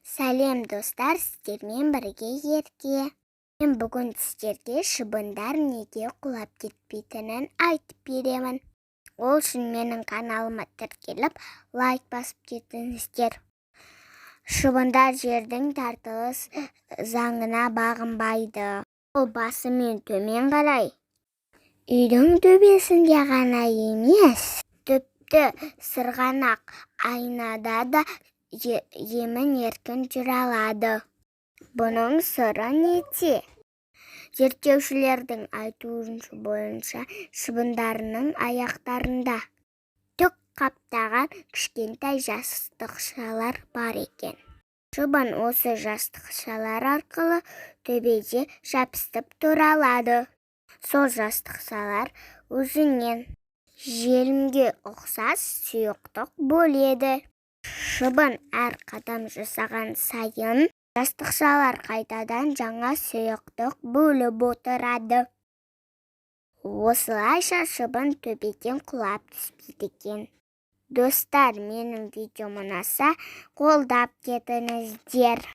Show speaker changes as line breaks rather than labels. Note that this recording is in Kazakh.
Сәлем достар, сіздермен бірге ерке. Мен бүгін сіздерге шыбындар неге құлап кетпейтінін айтып беремін. Ол үшін менің каналыма тіркеліп, лайк басып кетіңіздер. Шыбындар жердің тартылыс заңына бағынбайды. Ол басымен төмен қарай. Үйдің төбесінде ғана емес, тіпті сырғанақ айнада да емін-еркін жүре алады. Бұның сыры неде? Зерттеушілердің айтуы бойынша шыбындарының аяқтарында түк қаптаған кішкентай жастықшалар бар екен. Шыбын осы жастықшалар арқылы төбеде жабысып тұра алады. Сол жастықшалар өзінен желімге ұқсас сұйықтық бөледі. Шыбын әр қадам жасаған сайын жастықшалар қайтадан жаңа сұйықтық бөліп отырады. Осылайша шыбын төбеден құлап түспейді екен. Достар, менің видеом ұнаса, қолдап кетіңіздер.